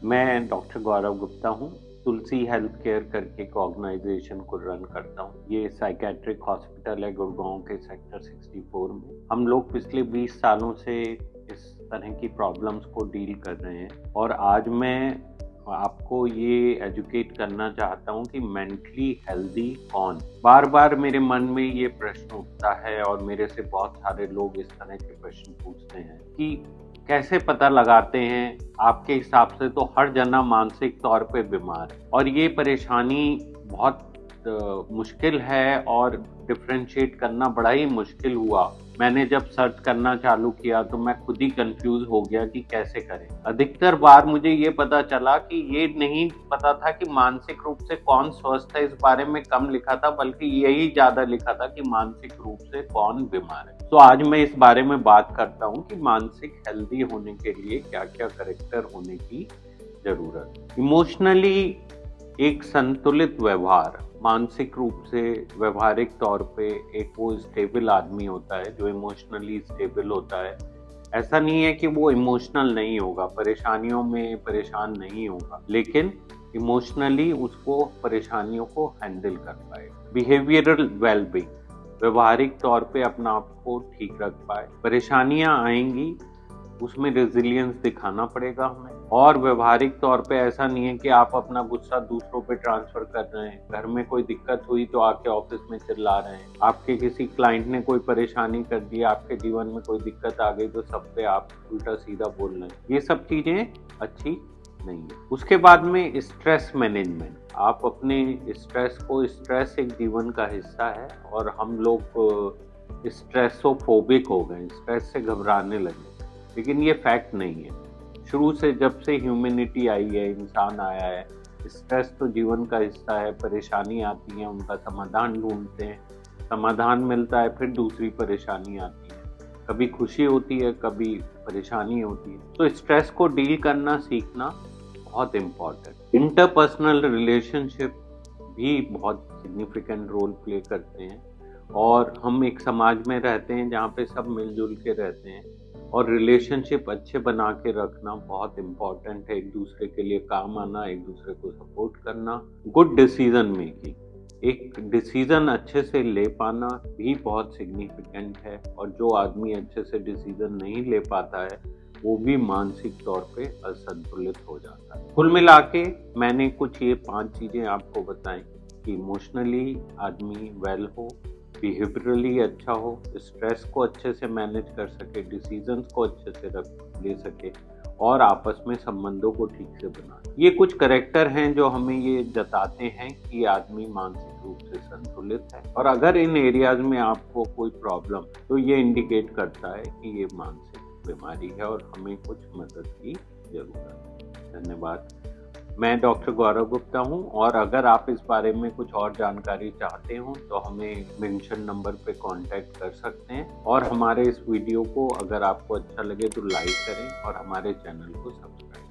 मैं डॉक्टर गौरव गुप्ता हूँ। तुलसी health care करके एक ऑर्गेनाइजेशन को रन करता हूँ। ये साइकेट्रिक हॉस्पिटल है गुड़गांव के सेक्टर 64 में। हम लोग पिछले 20 सालों से इस तरह की प्रॉब्लम्स को डील कर रहे हैं और आज मैं आपको ये एजुकेट करना चाहता हूँ कि मेंटली हेल्दी कौन। बार बार मेरे मन में ये प्रश्न उठता है और मेरे से बहुत सारे लोग इस तरह के प्रश्न पूछते हैं कि कैसे पता लगाते हैं। आपके हिसाब से तो हर जना मानसिक तौर पे बीमार है और ये परेशानी बहुत मुश्किल है और डिफ्रेंशिएट करना बड़ा ही मुश्किल हुआ। मैंने जब सर्च करना चालू किया तो मैं खुद ही कंफ्यूज हो गया कि कैसे करें। अधिकतर बार मुझे ये पता चला कि ये नहीं पता था कि मानसिक रूप से कौन स्वस्थ है, इस बारे में कम लिखा था, बल्कि यही ज्यादा लिखा था कि मानसिक रूप से कौन बीमार है। तो आज मैं इस बारे में बात करता हूँ कि मानसिक हेल्दी होने के लिए क्या क्या कैरेक्टर होने की जरूरत। इमोशनली एक संतुलित व्यवहार, मानसिक रूप से व्यवहारिक तौर पे एक वो स्टेबल आदमी होता है जो इमोशनली स्टेबल होता है। ऐसा नहीं है कि वो इमोशनल नहीं होगा, परेशानियों में परेशान नहीं होगा, लेकिन इमोशनली उसको परेशानियों को हैंडल कर पाए। बिहेवियरल वेलबींग, व्यवहारिक तौर पे अपना आप को ठीक रख पाए। परेशानियां आएंगी, उसमें रेजिलियंस दिखाना पड़ेगा हमें। और व्यवहारिक तौर पे ऐसा नहीं है कि आप अपना गुस्सा दूसरों पे ट्रांसफर कर रहे हैं। घर में कोई दिक्कत हुई तो आके ऑफिस में चिल्ला रहे हैं। आपके किसी क्लाइंट ने कोई परेशानी कर दी, आपके जीवन में कोई दिक्कत आ गई तो सब पे आप उल्टा सीधा बोल रहे हैं। ये सब चीजें अच्छी नहीं है। उसके बाद में स्ट्रेस मैनेजमेंट, आप अपने स्ट्रेस को, स्ट्रेस एक जीवन का हिस्सा है और हम लोग स्ट्रेसोफोबिक हो गए, स्ट्रेस से घबराने लगे, लेकिन ये फैक्ट नहीं है। शुरू से जब से ह्यूमैनिटी आई है, इंसान आया है, स्ट्रेस तो जीवन का हिस्सा है। परेशानी आती है, उनका समाधान ढूंढते हैं, समाधान मिलता है, फिर दूसरी परेशानी आती है। कभी खुशी होती है, कभी परेशानी होती है। तो स्ट्रेस को डील करना सीखना बहुत इम्पोर्टेंट। इंटरपर्सनल रिलेशनशिप भी बहुत सिग्निफिकेंट रोल प्ले करते हैं और हम एक समाज में रहते हैं जहाँ पे सब मिलजुल के रहते हैं और रिलेशनशिप अच्छे बना के रखना बहुत इम्पोर्टेंट है। एक दूसरे के लिए काम आना, एक दूसरे को सपोर्ट करना, गुड डिसीजन मेकिंग, एक डिसीजन अच्छे से ले पाना भी बहुत सिग्निफिकेंट है। और जो आदमी अच्छे से डिसीजन नहीं ले पाता है वो भी मानसिक तौर पे असंतुलित हो जाता है। कुल मिला के मैंने कुछ ये 5 चीजें आपको बताई कि इमोशनली आदमी वेल हो, बिहेवियरली अच्छा हो, स्ट्रेस को अच्छे से मैनेज कर सके, डिसीजंस को अच्छे से ले सके और आपस में संबंधों को ठीक से बना। ये कुछ कैरेक्टर हैं जो हमें ये जताते हैं कि आदमी मानसिक रूप से संतुलित है। और अगर इन एरियाज में आपको कोई प्रॉब्लम, तो ये इंडिकेट करता है कि ये मानसिक बीमारी है और हमें कुछ मदद की जरूरत है। धन्यवाद। मैं डॉक्टर गौरव गुप्ता हूं और अगर आप इस बारे में कुछ और जानकारी चाहते हो तो हमें मेंशन नंबर पे कांटेक्ट कर सकते हैं। और हमारे इस वीडियो को अगर आपको अच्छा लगे तो लाइक करें और हमारे चैनल को सब्सक्राइब